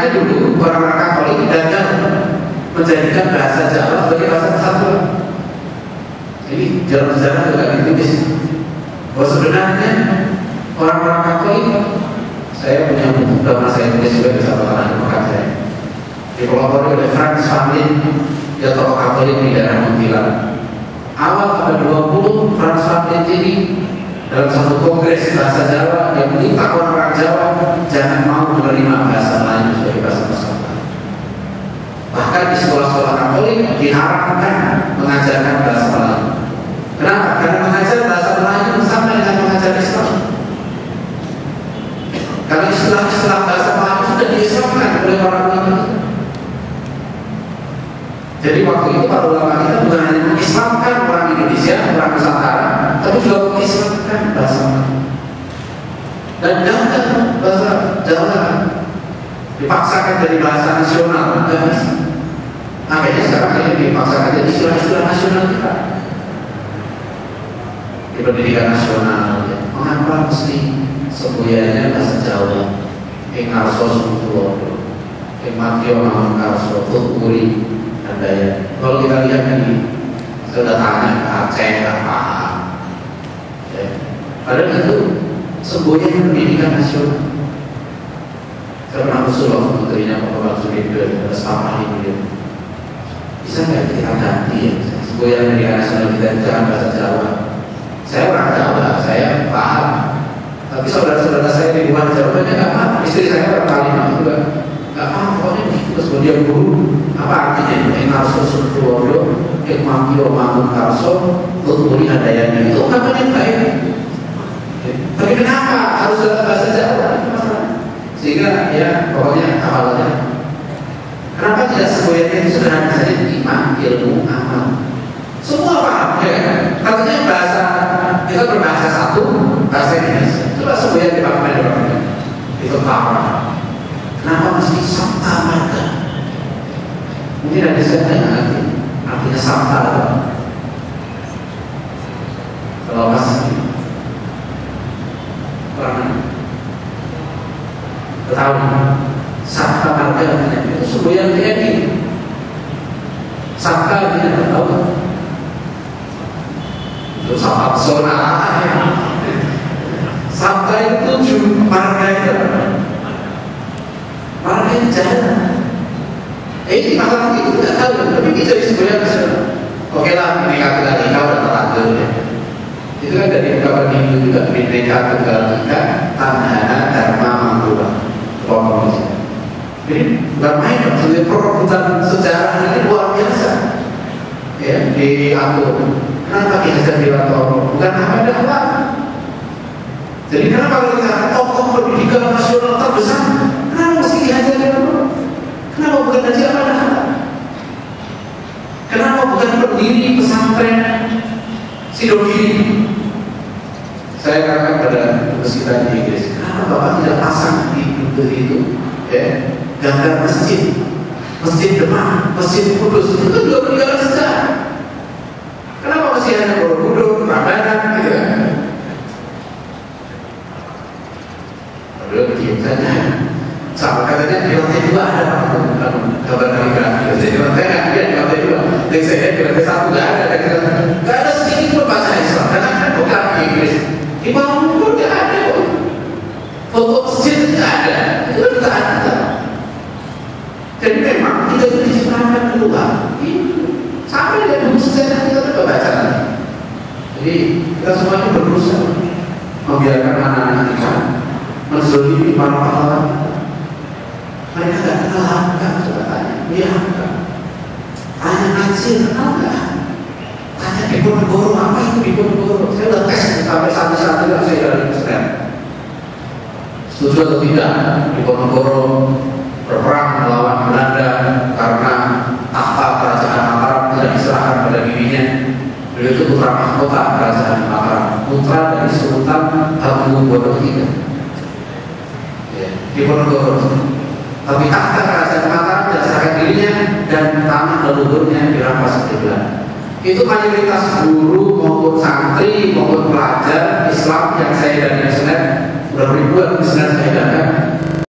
makanya dulu orang-orang Katolik gagal menjadikan bahasa Jawa sebagai bahasa kesatuan. Jadi dalam sejarah juga ditulis bahwa sebenarnya orang-orang Katolik, saya punya buku nama saya tulis juga di salah satu pekan saya, dipelopori oleh Franz Fahlin, dia tokoh Katolik di daerah Muntilan. Awal abad 20, Franz Fahlin ini dalam satu kongres bahasa Jawa yang meminta orang-orang Jawa jangan mau menerima bahasa Melayu sebagai bahasa persatuan. Bahkan di sekolah-sekolah Katolik diharapkan mengajarkan bahasa Melayu. Kenapa? Karena mengajar bahasa Melayu sama dengan mengajar Islam. Karena istilah-istilah bahasa Melayu sudah diislamkan oleh para ulama. Jadi waktu itu para ulama kita bukan hanya mengislamkan orang Indonesia, orang Nusantara, tapi juga mengislamkan bahasa Melayu. Dan jangan bahasa Jawa dipaksakan jadi bahasa nasional, nggak bisa. Akhirnya sekarang ini dipaksakan jadi istilah-istilah nasional kita. Di pendidikan nasional, mengapa mesti semboyannya bahasa Jawa? Karso Sutuwodo, Matio Mangun Karso, Tuturi, Andaya. Kalau kita lihat ini, saya sudah tanya ke Aceh, nggak paham. Padahal itu semboyan pendidikan nasional. Saya pernah usul waktu menterinya Pak Basuki ada sampah ini. Bisa nggak kita ganti ya? Semboyan pendidikan nasional kita jangan bahasa Jawa. Saya orang Jawa, saya paham. Tapi saudara-saudara saya di luar Jawa nya nggak paham. Istri saya orang Kalimantan juga nggak paham. Pokoknya terus dia guru apa artinya? Karso Sutuwodo, Matio Mangun Karso, Tuturi Handayani. Itu ungkapan yang baik. Tapi kenapa harus dalam bahasa Jawa? Sehingga ya pokoknya awalnya. Kenapa tidak semboyannya itu sederhana saja? Iman, ilmu, amal. Semua paham ya kan? Katanya bahasa kita berbahasa satu, bahasa Indonesia. Coba semboyan dipakai orang itu apa? Kenapa mesti sabta marga? Mungkin ada saya ngerti artinya sabta. Kalau masih orang tahu sabta marga artinya itu semboyan TNI. Sabta tidak tahu. Itu sabta zona. Sabta itu marga itu. Marga itu jalan. Ini masalah itu tidak tahu, tapi bisa disebutkan. Oke lah, Bhinneka Tunggal Ika udah terlanjur ya. Itu kan dari ungkapan Hindu juga, Bhinneka Tunggal Ika, Tanhana Dharma Manggula. Jadi bukan main, jadi perebutan sejarah ini luar biasa. Ya, diatur. Kenapa dihajar di Wantono? Bukan apa dakwah. Jadi kenapa kalau kita tokoh pendidikan nasional terbesar, kenapa mesti dihajar di Wantono? Kenapa bukan Haji Ahmad Dahlan? Kenapa bukan pendiri pesantren Sidogiri? Saya katakan pada universitas di Inggris, kenapa Bapak tidak pasang di bukit itu ya, gambar masjid, Masjid Demak, Masjid Kudus, itu juga peninggalan sejarah. Kenapa masih hanya Borobudur, Prambanan gitu ya? Padahal diam saja. Sama katanya di lantai 2 ada gambar kaligrafi. Jadi lantai nggak ada di lantai 2. Jadi saya di lantai 1 nggak ada. Nggak ada sedikit pun bahasa Islam. Karena kan bukan Inggris. Di Borobudur nggak ada. Foto masjid nggak ada. Itu kita ada. Jadi memang kita itu diserahkan keluar. Sampai dengan sejarah kita coba baca nanti. Jadi kita semuanya berusaha membiarkan anak-anak kita menzolimi para pahlawan. Mereka tidak kenal Hamka, coba tanya. Dia Hamka. Tanya Nasir, kenal nggak? Tanya Diponegoro, apa itu Diponegoro? Saya udah tes sampai satu-satu yang saya dari Muslim. Setuju atau tidak? Diponegoro berperang melawan Belanda karena tahta kerajaan Mataram tidak diserahkan pada dirinya. Beliau itu putra mahkota kerajaan Mataram, putra dari Sultan Hamengkubuwono III. Diponegoro. Tapi tahta kerajaan Mataram tidak diserahkan dirinya dan tanah leluhurnya dirampas oleh Belanda. Itu mayoritas guru maupun santri maupun pelajar Islam yang saya dari Islam udah ribuan Islam